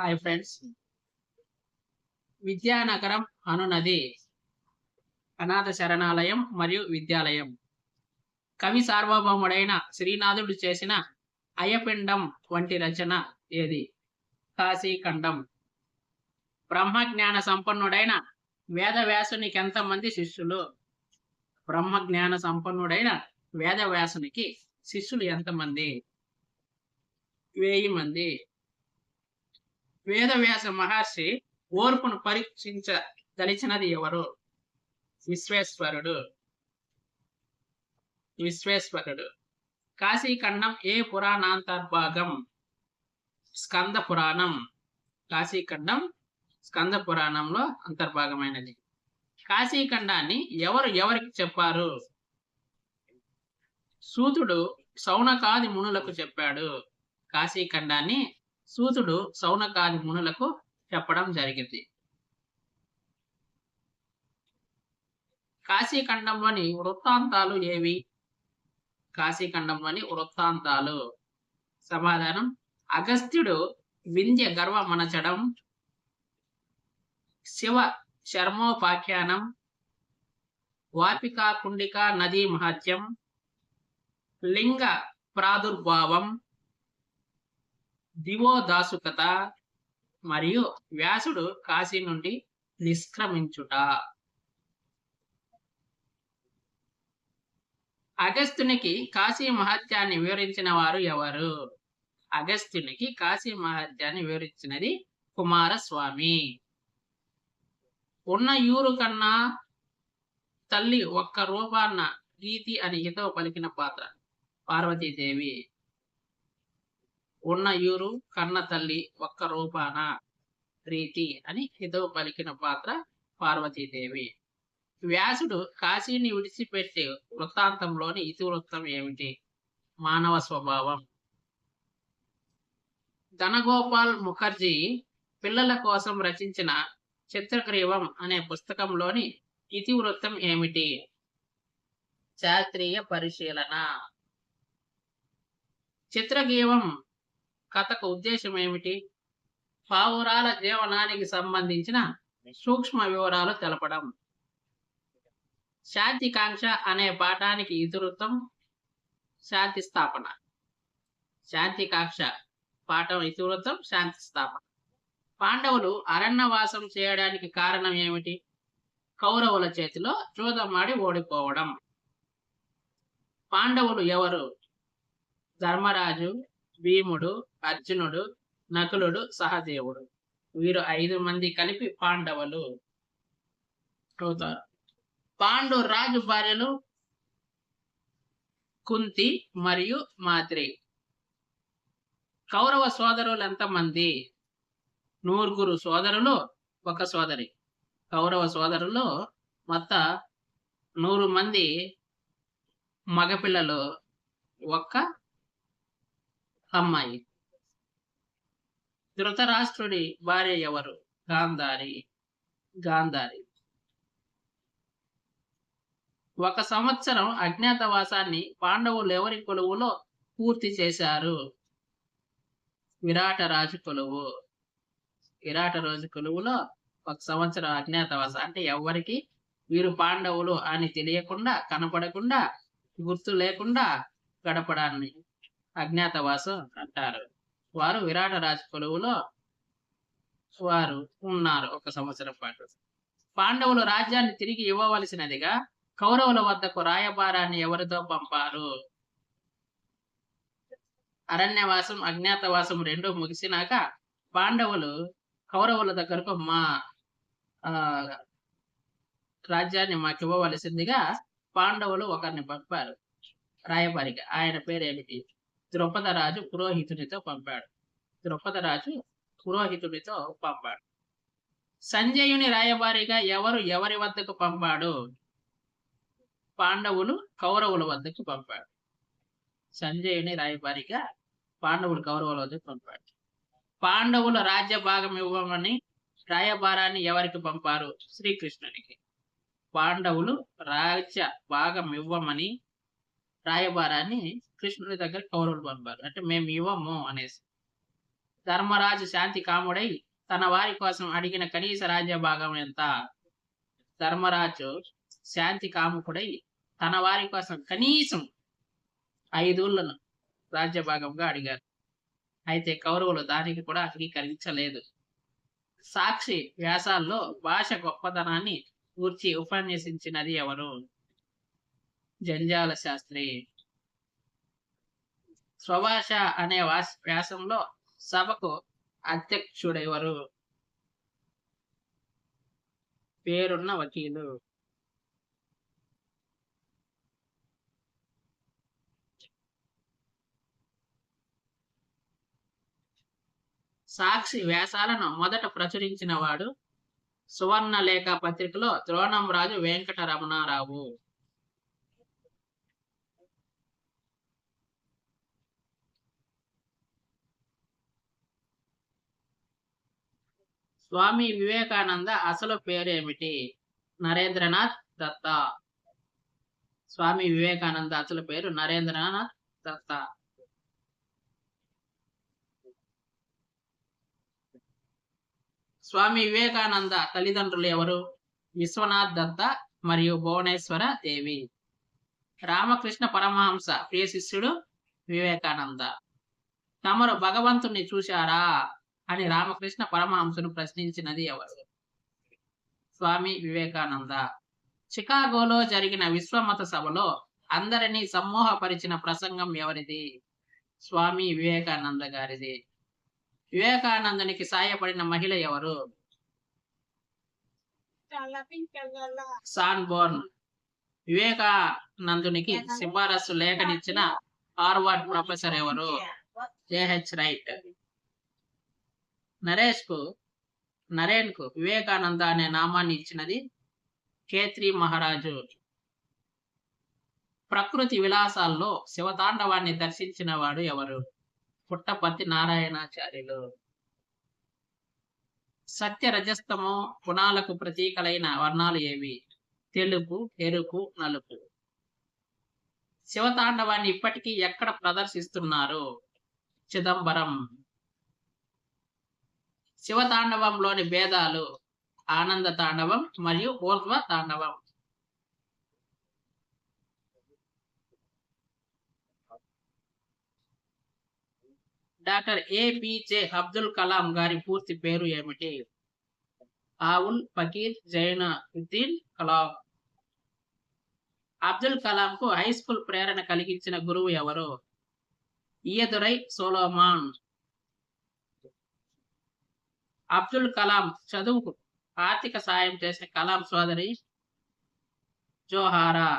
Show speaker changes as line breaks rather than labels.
Hi friends. Vidyanagaram అనునది అనాథ శరణాలయం మరియు విద్యాలయం. కవి సార్వభౌముడైన శ్రీనాథుడు చేసిన అయపిండం వంటి రచన ఏది? కాశీఖండం. బ్రహ్మజ్ఞాన సంపన్నుడైన వేదవ్యాసునికెంతమంది శిష్యులు? బ్రహ్మజ్ఞాన సంపన్నుడైన వేదవ్యాసునికి శిష్యులు ఎంతమంది? 1000 మంది. వేదవ్యాస మహర్షి ఓర్పును పరీక్షించదలిచినది ఎవరు? విశ్వేశ్వరుడు. కాశీఖండం ఏ పురాణాంతర్భాగం? స్కంద పురాణం. కాశీఖండం స్కంద పురాణంలో అంతర్భాగమైనది. కాశీఖండాన్ని ఎవరికి చెప్పారు? సూతుడు సౌనకాది మునులకు చెప్పాడు. కాశీఖండాన్ని సూతుడు సౌనకాది మునులకు చెప్పడం జరిగింది. కాశీఖండంలోని వృత్తాంతాలు ఏవి? కాశీఖండంలోని వృత్తాంతాలు. సమాధానం: అగస్త్యుడు వింధ్య గర్వమనచడం, శివ శర్మోపాఖ్యానం, వాపికా కుండికా నదీ మహత్యం, లింగ ప్రాదుర్భావం, దివోదాసుకత మరియు వ్యాసుడు కాశీ నుండి నిష్క్రమించుట. అగస్త్యునికి కాశీ మహత్యాన్ని వివరించిన వారు ఎవరు? అగస్త్యునికి కాశీ మహత్యాన్ని వివరించినది కుమారస్వామి. ఉన్న యూరు కన్నా తల్లి ఒక్క రూపాన్న రీతి అని హితవు పలికిన పాత్ర పార్వతీదేవి. ఉన్న యూరు కన్న తల్లి ఒక్క రూపాన రీతి అని హితవు పలికిన పాత్ర పార్వతీదేవి. వ్యాసుడు కాశీని విడిచిపెట్టే వృత్తాంతంలోని ఇతివృత్తం ఏమిటి? మానవ స్వభావం. ధనగోపాల్ ముఖర్జీ పిల్లల కోసం రచించిన చిత్రగ్రీవం అనే పుస్తకంలోని ఇతివృత్తం ఏమిటి? శాస్త్రీయ పరిశీలన. చిత్రగ్రీవం కథకు ఉద్దేశం ఏమిటి? పావురాల జీవనానికి సంబంధించిన సూక్ష్మ వివరాలు తెలపడం. శాంతికాంక్ష అనే పాఠానికి ఇతివృత్తం శాంతి స్థాపన. శాంతికాంక్ష పాఠం ఇతివృత్తం శాంతి స్థాపన. పాండవులు అరణ్యవాసం చేయడానికి కారణం ఏమిటి? కౌరవుల చేతిలో జూదమాడి ఓడిపోవడం. పాండవులు ఎవరు? ధర్మరాజు, భీముడు, అర్జునుడు, నకులుడు, సహదేవుడు. వీరు 5 మంది కలిపి పాండవులు అవుతారు. పాండు రాజు భార్యలు కుంతి మరియు మాద్రి. కౌరవ సోదరులు ఎంతమంది? 9 సోదరులు, 1 సోదరి. కౌరవ సోదరులు మొత్తం 100 మంది మగపిల్లలు, 1 అమ్మాయి. ధృతరాష్ట్రుడి భార్య ఎవరు? గాంధారి. 1 సంవత్సరం అజ్ఞాతవాసాన్ని పాండవులు ఎవరి కొలువులో పూర్తి చేశారు? విరాటరాజు కొలువు. విరాటరాజు కొలువులో 1 సంవత్సరం అజ్ఞాతవాసం అంటే ఎవరికి వీరు పాండవులు అని తెలియకుండా, కనపడకుండా, గుర్తు లేకుండా గడపడాన్ని అజ్ఞాతవాసం అంటారు. వారు విరాటరాజు కొలువులో వారు ఉన్నారు 1 సంవత్సరం పాటు. పాండవులు రాజ్యాన్ని తిరిగి ఇవ్వవలసినదిగా కౌరవుల వద్దకు రాయబారాన్ని ఎవరితో పంపారు? అరణ్యవాసం, అజ్ఞాతవాసం 2 ముగిసినాక పాండవులు కౌరవుల దగ్గరకు మా రాజ్యాన్ని మాకు ఇవ్వవలసిందిగా పాండవులు ఒకరిని పంపారు రాయబారిగా. ఆయన పేరేమిటి? ద్రౌపదరాజు పురోహితునితో పంపాడు. సంజయుని రాయబారిగా ఎవరి వద్దకు పంపాడు? పాండవులు కౌరవుల వద్దకు పంపాడు. సంజయుని రాయబారిగా పాండవులు కౌరవుల వద్దకు పంపాడు. పాండవుల రాజ్య భాగం ఇవ్వమని రాయబారాన్ని ఎవరికి పంపారు? శ్రీకృష్ణునికి. పాండవులు రాజ్య భాగం ఇవ్వమని రాయబారాన్ని కృష్ణుడి దగ్గర కౌరవులు పంపారు. అంటే మేము ఇవ్వము అనేసి. ధర్మరాజు శాంతి కాముడై తన వారి కోసం అడిగిన కనీస రాజ్య భాగం ఎంత? ధర్మరాజు శాంతి కాముకుడై తన వారి కోసం కనీసం 5 ఊళ్ళను రాజ్య భాగంగా అడిగారు. అయితే కౌరవులు దానికి కూడా అంగీకరించలేదు. సాక్షి వ్యాసాల్లో భాష గొప్పతనాన్ని గూర్చి ఉపన్యసించినది ఎవరు? జంజాల శాస్త్రి. స్వభాష అనే వ్యాసంలో సభకు అధ్యక్షుడెవరు? పేరున్న వకీలు. సాక్షి వ్యాసాలను మొదట ప్రచురించిన వాడు సువర్ణలేఖ పత్రికలో ద్రోణంరాజు వెంకటరమణారావు. స్వామి వివేకానంద అసలు పేరేమిటి? నరేంద్రనాథ్ దత్తా. స్వామి వివేకానంద అసలు పేరు నరేంద్రనాథ్ దత్తా. స్వామి వివేకానంద తల్లిదండ్రులు ఎవరు? విశ్వనాథ్ దత్త మరియు భువనేశ్వర దేవి. రామకృష్ణ పరమహంస ప్రియ శిష్యుడు వివేకానంద. తమరు భగవంతుణ్ణి చూశారా అని రామకృష్ణ పరమహంసను ప్రశ్నించినది ఎవరు? స్వామి వివేకానంద. చికాగోలో జరిగిన విశ్వమత సభలో అందరినీ సమ్మోహపరిచిన ప్రసంగం ఎవరిది? స్వామి వివేకానంద గారిది. వివేకానందునికి సాయపడిన మహిళ ఎవరు? సాన్బోర్న్. వివేకానందునికి సిఫారసు లేఖనిచ్చిన హార్వర్డ్ ప్రొఫెసర్ ఎవరు? JH Wright. నరేన్ కు వివేకానంద అనే నామాన్ని ఇచ్చినది ఖేత్రి మహారాజు. ప్రకృతి విలాసాల్లో శివతాండవాన్ని దర్శించిన వాడు ఎవరు? పుట్టపర్తి నారాయణాచార్యులు. సత్య రజస్తమో గుణాలకు ప్రతీకలైన వర్ణాలు ఏవి? తెలుపు, ఎరుపు, నలుపు. శివతాండవాన్ని ఇప్పటికీ ఎక్కడ ప్రదర్శిస్తున్నారు? చిదంబరం. శివతాండవంలోని భేదాలు ఆనంద తాండవం మరియు ఊర్ధ్వ తాండవం. డాక్టర్ ఏపీజే అబ్దుల్ కలాం గారి పూర్తి పేరు ఏమిటి? ఆవుల్ ఫకీర్ జైనుద్దీన్ కలాం. అబ్దుల్ కలాం కు హై స్కూల్ ప్రేరణ కలిగించిన గురువు ఎవరు? ఇయదురై సోలోమాన్. అబ్దుల్ కలాం చదువుకు ఆర్థిక సాయం చేసిన కలాం సోదరి జోహారా.